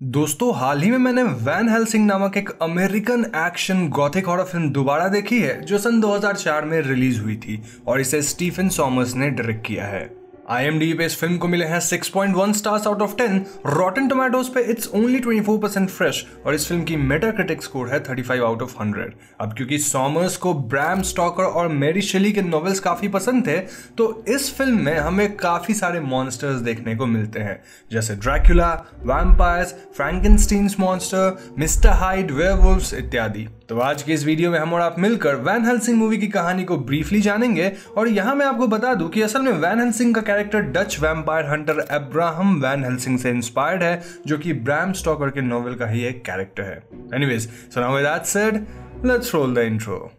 दोस्तों हाल ही में मैंने वैन हेल्सिंग नामक एक American action Gothic horror film दोबारा देखी है जो सन 2004 में रिलीज हुई थी और इसे स्टीफन सॉमर्स ने डायरेक्ट किया है। IMDb पे इस फिल्म को मिले हैं 6.1 स्टार्स आउट ऑफ 10। रॉटन टोमेटोज पे इट्स ओनली 24% फ्रेश और इस फिल्म की मेटाक्रिटिक स्कोर है 35 आउट ऑफ 100। अब क्योंकि सॉमर्स को ब्रैम स्टॉकर और मैरी शेली के नॉवेल्स काफी पसंद थे तो इस फिल्म में हमें काफी सारे मॉन्स्टर्स देखने को मिलते हैं, जैसे Dracula, vampires, Frankenstein's monster, mister Hyde, werewolves इत्यादि। तो आज की इस वीडियो में हम और आप मिलकर वैन हेल्सिंग मूवी की कहानी को ब्रीफली जानेंगे और यहाँ मैं आपको बता दूं कि असल में वैन हेल्सिंग का character Dutch vampire hunter Abraham Van Helsing से इंस्पायर्ड है, जो कि ब्रैम स्टॉकर के नॉवेल का ही एक कैरेक्टर है। Anyways, so now with that said, let's roll the intro.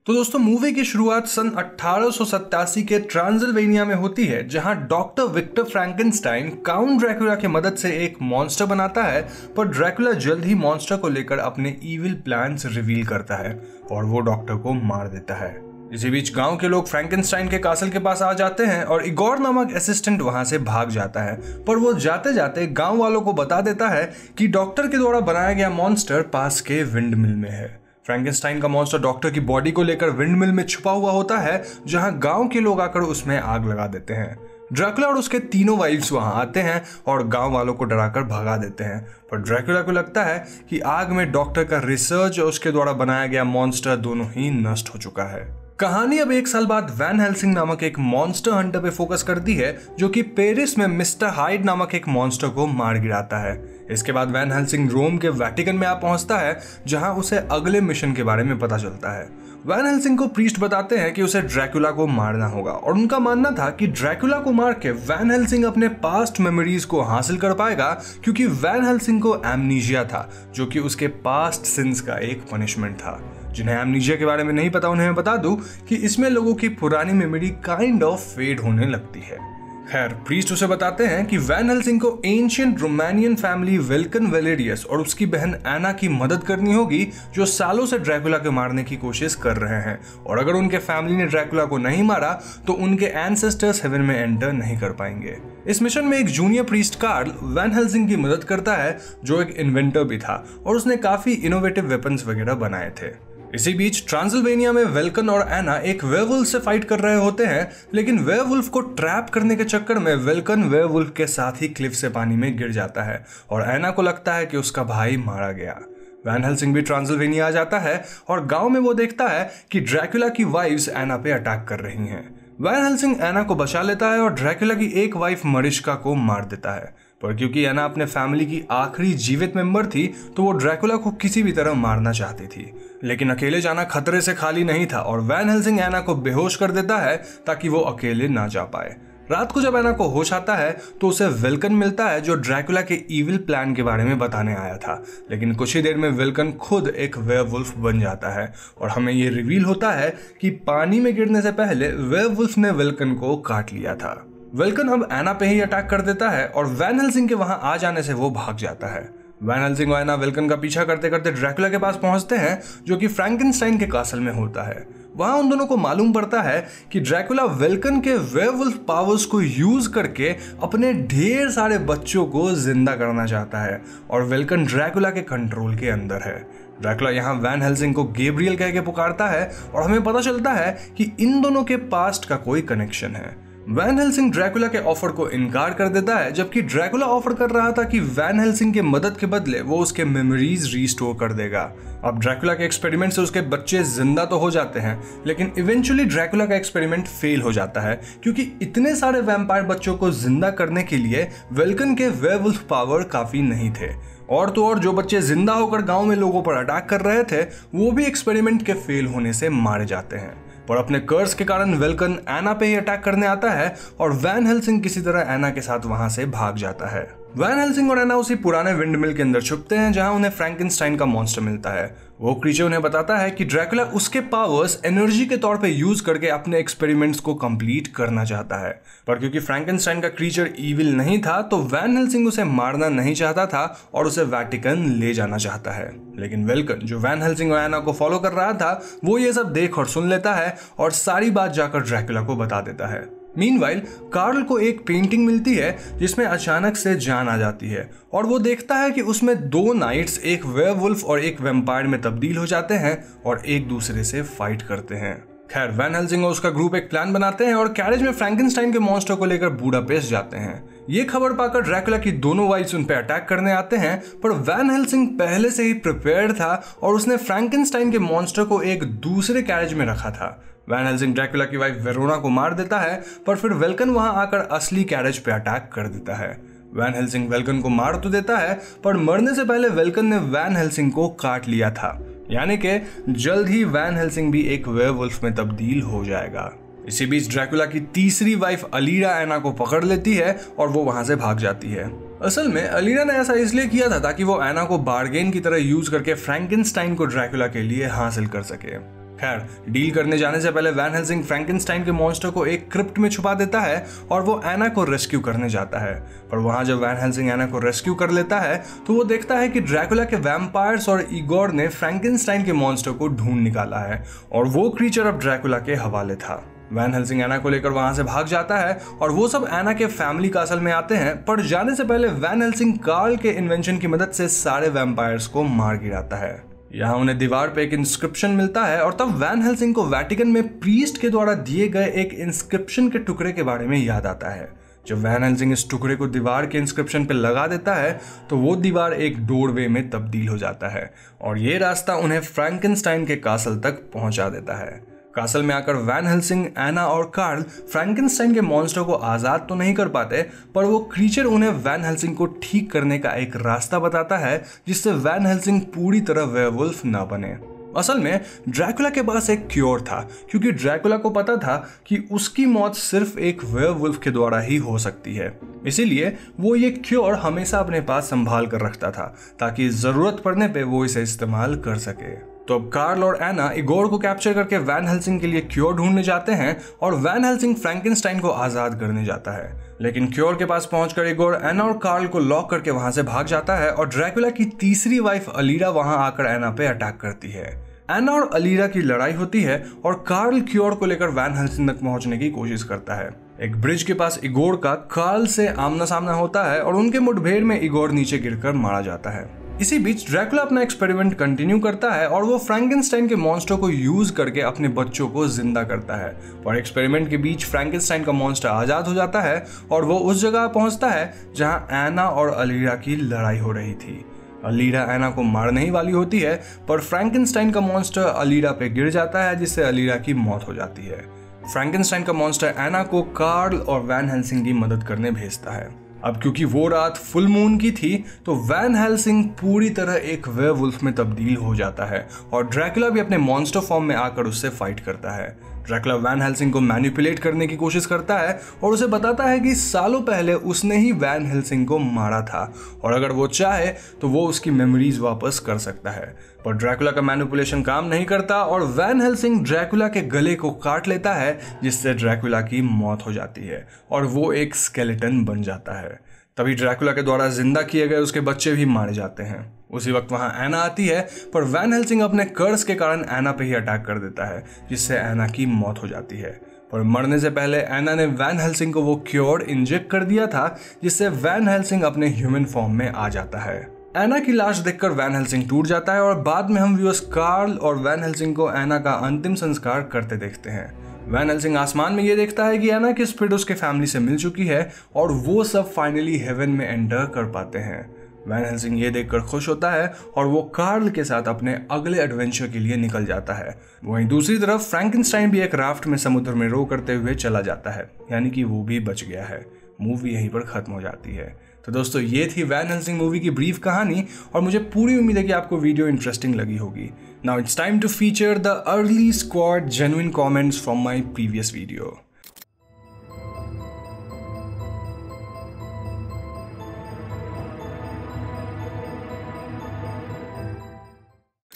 तो दोस्तों मूवी की शुरुआत सन 1887 के ट्रांसिल्वेनिया में होती है, जहां doctor Victor Frankenstein Count Dracula की मदद से एक मॉन्स्टर बनाता है, पर ड्रैकुला जल्द ही मॉन्स्टर को लेकर अपने इविल प्लान्स रिवील करता है और वो डॉक्टर को मार देता है। इसी बीच गांव के लोग फ्रैंकेनस्टाइन के कासल के पास आ जाते हैं और इगोर नामक असिस्टेंट वहां से भाग जाता है, पर वो जाते जाते गांव वालों को बता देता है कि डॉक्टर के द्वारा बनाया गया मॉन्स्टर पास के विंड मिल में है। फ्रैंकेनस्टाइन का मॉन्स्टर डॉक्टर की बॉडी को लेकर विंडमिल में छुपा हुआ होता है, जहां गांव के लोग आकर उसमें आग लगा देते हैं। ड्रैकुला और उसके तीनों वाइफ्स वहां आते हैं और गांव वालों को डराकर भगा देते हैं, पर ड्रैकुला को लगता है कि आग में डॉक्टर का रिसर्च और उसके द्वारा बनाया गया मॉन्स्टर दोनों ही नष्ट हो चुका है। कहानी अब 1 साल बाद वैन हेल्सिंग नामक एक मॉन्स्टर हंटर पे फोकस करती है, जो कि पेरिस में मिस्टर हाइड नामक एक मॉन्स्टर को मार गिराता है। इसके बाद वैन हेल्सिंग रोम के वेटिकन में आ पहुंचता है, जहां उसे अगले मिशन के बारे में पता चलता है। वैन हेल्सिंग को प्रीस्ट बताते हैं कि उसे ड्रैकुला को मारना होगा और उनका मानना था कि ड्रैकुला को मार के वैन हेल्सिंग अपने पास्ट मेमोरीज को हासिल कर पाएगा, क्योंकि वैन हेल्सिंग को एमनीजिया था, जो कि उसके पास्ट सिंस का एक पनिशमेंट था। जिन्हें एमनीजिया के बारे में नहीं पता उन्हें मैं बता दूं कि इसमें लोगों की पुरानी मेमोरी काइंड ऑफ फेड होने लगती है। खैर, प्रीस्ट उसे बताते हैं कि वैन हेल्सिंग को एंशिएंट रोमानियन फैमिली वेल्कन वेलेरियस और उसकी बहन एना की मदद करनी होगी, जो सालों से ड्रैकुला को मारने की कोशिश कर रहे हैं, और अगर उनके फैमिली ने ड्रैकुला को नहीं मारा तो उनके एंसेस्टर्स हेवन में एंटर नहीं कर पाएंगे। इस मिशन में एक junior priest Karl Van Helsing की मदद करता है, जो एक इन्वेंटर भी था और उसने काफी इनोवेटिव वेपन्स वगैरह बनाए थे। इसी बीच ट्रांसिल्वेनिया में वेल्कन और एना एक वेयरवुल्फ से फाइट कर रहे होते हैं, लेकिन वेयरवुल्फ को ट्रैप करने के चक्कर में वेल्कन वेयरवुल्फ के साथ ही क्लिफ से पानी में गिर जाता है और एना को लगता है कि उसका भाई मारा गया। वैन हेल्सिंग भी ट्रांसिल्वेनिया आ जाता है और गांव में वो देखता है कि ड्रैकुला की वाइफ्स एना पे अटैक कर रही हैं। वैन हेल्सिंग एना को बचा लेता है और ड्रैकुला की एक वाइफ मरिश्का को मार देता है, पर क्योंकि एना अपने फैमिली की आखिरी जीवित मेंबर थी तो वो ड्रैकुला को किसी भी तरह मारना चाहती थी, लेकिन अकेले जाना खतरे से खाली नहीं था और वैन हेल्सिंग एना को बेहोश कर देता है ताकि वो अकेले ना जा पाए। रात को जब एना को होश आता है तो उसे वेल्कन मिलता है, जो ड्रैकुला के इविल प्लान के बारे में बताने आया था, लेकिन कुछ ही देर में वेल्कन खुद एक वेयरवुल्फ बन जाता है और हमें ये रिवील होता है कि पानी में गिरने से पहले वेयरवुल्फ ने वेल्कन को काट लिया था। वेल्कन अब एना पे ही अटैक कर देता है और वैन हेल्सिंग के वहां आ जाने से वो भाग जाता है। वैन हेल्सिंग और एना वेल्कन का पीछा करते करते ड्रैकुला के पास पहुंचते हैं, जो कि फ्रैंकेनस्टाइन के कासल में होता है। वहां उन दोनों को मालूम पड़ता है कि ड्रैकुला वेल्कन के वेयरवुल्फ पावर्स को यूज करके अपने ढेर सारे बच्चों को जिंदा करना चाहता है और वेल्कन ड्रैकुला के कंट्रोल के अंदर है। ड्रैकुला यहाँ वैन हेल्सिंग को गैब्रियल कह के पुकारता है और हमें पता चलता है कि इन दोनों के पास्ट का कोई कनेक्शन है। वैन हेल्सिंग ड्रैकुला के ऑफर को इनकार कर देता है, जबकि ड्रैकुला ऑफर कर रहा था कि वैन हेल्सिंग के मदद के बदले वो उसके मेमोरीज रीस्टोर कर देगा। अब ड्रैकुला के एक्सपेरिमेंट से उसके बच्चे जिंदा तो हो जाते हैं, लेकिन इवेंचुअली ड्रैकुला का एक्सपेरिमेंट फेल हो जाता है, क्योंकि इतने सारे वैम्पायर बच्चों को जिंदा करने के लिए वेल्कन के वेयरवुल्फ पावर काफी नहीं थे। और तो और जो बच्चे जिंदा होकर गांव में लोगों पर अटैक कर रहे थे वो भी एक्सपेरिमेंट के फेल होने से मारे जाते हैं। पर अपने कर्स के कारण वेल्कन एना पे ही अटैक करने आता है और वैन हेल्सिंग किसी तरह एना के साथ वहां से भाग जाता है। वैन हेल्सिंग और एना उसी पुराने विंडमिल के अंदर छुपते हैं जहां उन्हें फ्रैंकेनस्टाइन का मॉन्स्टर मिलता है। वो क्रीचर उन्हें बताता है कि ड्रैकुला उसके पावर्स एनर्जी के तौर पे यूज करके अपने एक्सपेरिमेंट्स को कंप्लीट करना चाहता है, पर क्योंकि फ्रैंकेनस्टाइन का क्रीचर ईविल नहीं था तो वैन हेल्सिंग उसे मारना नहीं चाहता था और उसे वैटिकन ले जाना चाहता है। लेकिन वेल्कन जो वैन हेल्सिंग और एना को फॉलो कर रहा था वो ये सब देख और सुन लेता है और सारी बात जाकर ड्रैकुला को बता देता है। मीनवाइल कार्ल को एक पेंटिंग मिलती है जिसमें अचानक से जान आ जाती है और वो देखता है कि उसमें दो नाइट्स एक वेयरवुल्फ और एक वैम्पायर में तब्दील हो जाते हैं और एक दूसरे से फाइट करते हैं। खैर वैन हेल्सिंग और उसका ग्रुप एक प्लान बनाते हैं और कैरेज में फ्रैंकेनस्टाइन के मॉन्स्टर को लेकर बुडापेस्ट जाते हैं। ये खबर पाकर ड्रैकुला की दोनों वाइफ्स उन पर अटैक करने आते हैं, पर वैन हेल्सिंग पहले से ही प्रिपेयर्ड था और उसने फ्रैंकेनस्टाइन के मॉन्स्टर को एक दूसरे कैरेज में रखा था। वैन हेल्सिंग ड्रैकुला की वाइफ वेरोना को मार देता है, पर फिर वेल्कन वहां आकर असली कैरेज पे अटैक कर देता है। वैन हेल्सिंग वेल्कन को मार तो देता है, पर मरने से पहले वेल्कन ने वैन हेल्सिंग को काट लिया था, यानी कि जल्द ही वैन हेल्सिंग भी एक वेयरवुल्फ में तब्दील हो जाएगा। इसी बीच ड्रैकुला की तीसरी वाइफ अलीरा एना को पकड़ लेती है और वो वहां से भाग जाती है। असल में अलीरा ने ऐसा इसलिए किया था ताकि वो एना को बार्गेन की तरह यूज करके फ्रैंकेनस्टाइन को ड्रैकुला के लिए हासिल कर सके। खैर डील करने जाने से पहले वैन हेल्सिंग फ्रैंकेनस्टाइन के मॉन्स्टर को एक क्रिप्ट में छुपा देता है और वो एना को रेस्क्यू करने जाता है। पर वहां जब वैन हेल्सिंग एना को रेस्क्यू कर लेता है तो वो देखता है कि ड्रैकुला के वैम्पायर्स और इगोर ने फ्रैंकेनस्टाइन के मॉन्स्टर को ढूंढ निकाला है और वो क्रीचर अब ड्रैकुला के हवाले था। वैन हेल्सिंग एना को लेकर वहां से भाग जाता है और वो सब एना के फैमिली कासल में आते हैं, पर जाने से पहले वैन हेल्सिंग कार्ल के इन्वेंशन की मदद से सारे वैम्पायर्स को मार गिराता है। यहाँ उन्हें दीवार पे एक इंस्क्रिप्शन मिलता है और तब वैन हेल्सिंग को वैटिकन में प्रीस्ट के द्वारा दिए गए एक इंस्क्रिप्शन के टुकड़े के बारे में याद आता है। जब वैन हेल्सिंग इस टुकड़े को दीवार के इंस्क्रिप्शन पे लगा देता है तो वो दीवार एक डोरवे में तब्दील हो जाता है और ये रास्ता उन्हें फ्रैंकेनस्टाइन के कासल तक पहुंचा देता है। कासल में आकर वैन हेल्सिंग, एना और कार्ल फ्रैंकेनस्टाइन के मॉन्स्टर को आजाद तो नहीं कर पाते, पर वो क्रीचर उन्हें वैन हेल्सिंग को ठीक करने का एक रास्ता बताता है जिससे वैन हेल्सिंग पूरी तरह वेयरवुल्फ ना बने। असल में ड्रैकुला के पास एक क्योर था, क्योंकि ड्रैकुला को पता था कि उसकी मौत सिर्फ एक वेयरवुल्फ के द्वारा ही हो सकती है। इसीलिए वो ये क्योर हमेशा अपने पास संभाल कर रखता था ताकि जरूरत पड़ने पे वो इसे इस्तेमाल कर सके। तो अब कार्ल और एना इगोर को कैप्चर करके वैन हेल्सिंग के लिए क्योर ढूंढने जाते हैं और वैन हेल्सिंग फ्रैंकेनस्टाइन को आजाद करने जाता है। लेकिन क्योर के पास पहुंचकर इगोर एना और कार्ल को लॉक करके वहां से भाग जाता है और ड्रैकुला की तीसरी वाइफ अलीरा वहां आकर एना पे अटैक करती है। एना और अलीरा की लड़ाई होती है और कार्ल क्योर को लेकर वैन हेल्सिंग तक पहुंचने की कोशिश करता है। एक ब्रिज के पास इगोर का कार्ल से आमना सामना होता है और उनके मुठभेड़ में इगोर नीचे गिरकर मारा जाता है। इसी बीच ड्रैकुला अपना एक्सपेरिमेंट कंटिन्यू करता है और वो फ्रैंकेनस्टाइन के मॉन्स्टर को यूज करके अपने बच्चों को जिंदा करता है और एक्सपेरिमेंट के बीच फ्रैंकेनस्टाइन का मॉन्स्टर आजाद हो जाता है और वो उस जगह पहुंचता है जहां एना और अलीरा की लड़ाई हो रही थी। अलीरा एना को मारने ही वाली होती है, पर फ्रैंकेनस्टाइन का मॉन्स्टर अलीरा पे गिर जाता है जिससे अलीरा की मौत हो जाती है। फ्रैंकेनस्टाइन का मॉन्स्टर एना को कार्ल और वैन हेल्सिंग की मदद करने भेजता है। अब क्योंकि वो रात फुल मून की थी तो वैन हेल्सिंग पूरी तरह एक वेयरवुल्फ में तब्दील हो जाता है और ड्रैकुला भी अपने मॉन्स्टर फॉर्म में आकर उससे फाइट करता है। ड्रैकुला वैन हेल्सिंग को मैनिपुलेट करने की कोशिश करता है और उसे बताता है कि सालों पहले उसने ही वैन हेल्सिंग को मारा था और अगर वो चाहे तो वो उसकी मेमोरीज वापस कर सकता है। पर ड्रैकुला का मैनिपुलेशन काम नहीं करता और वैन हेल्सिंग ड्रैकुला के गले को काट लेता है जिससे ड्रैकुला की मौत हो जाती है और वो एक स्केलेटन बन जाता है। तभी ड्रैकुला के द्वारा जिंदा किए गए उसके बच्चे भी मारे जाते हैं। उसी वक्त वहां एना आती है, पर वैन हेल्सिंग अपने कर्स के कारण एना पे ही अटैक कर देता है जिससे एना की मौत हो जाती है। पर मरने से पहले एना ने वैन हेल्सिंग को वो क्योर इंजेक्ट कर दिया था जिससे वैन हेल्सिंग अपने ह्यूमन फॉर्म में आ जाता है। एना की लाश देखकर वैन हेल्सिंग टूट जाता है और बाद में हम व्यूअर्स कार्ल और वैन हेल्सिंग को एना का अंतिम संस्कार करते देखते हैं। वैन हेल्सिंग आसमान में ये देखता है कि एना की स्पिरिट उसके फैमिली से मिल चुकी है और वो सब फाइनली हेवन में एंटर कर पाते हैं। वैन हेल्सिंग ये देखकर खुश होता है और वो कार्ल के साथ अपने अगले एडवेंचर के लिए निकल जाता है। वहीं दूसरी तरफ फ्रैंकेनस्टाइन भी एक राफ्ट में समुद्र में रो करते हुए चला जाता है, यानी कि वो भी बच गया है। मूवी यहीं पर खत्म हो जाती है। तो दोस्तों ये थी वैन हेल्सिंग मूवी की ब्रीफ कहानी और मुझे पूरी उम्मीद है कि आपको वीडियो इंटरेस्टिंग लगी होगी। Now it's time to feature the early squad genuine comments from my previous video.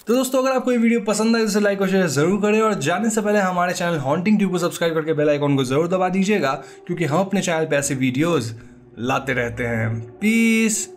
तो दोस्तों अगर आपको ये वीडियो पसंद आए तो लाइक और शेयर जरूर करें, और जाने से पहले हमारे चैनल हॉन्टिंग ट्यूब को सब्सक्राइब करके बेल आइकॉन को जरूर दबा दीजिएगा, क्योंकि हम अपने चैनल पे ऐसे वीडियोस लाते रहते हैं। पीस।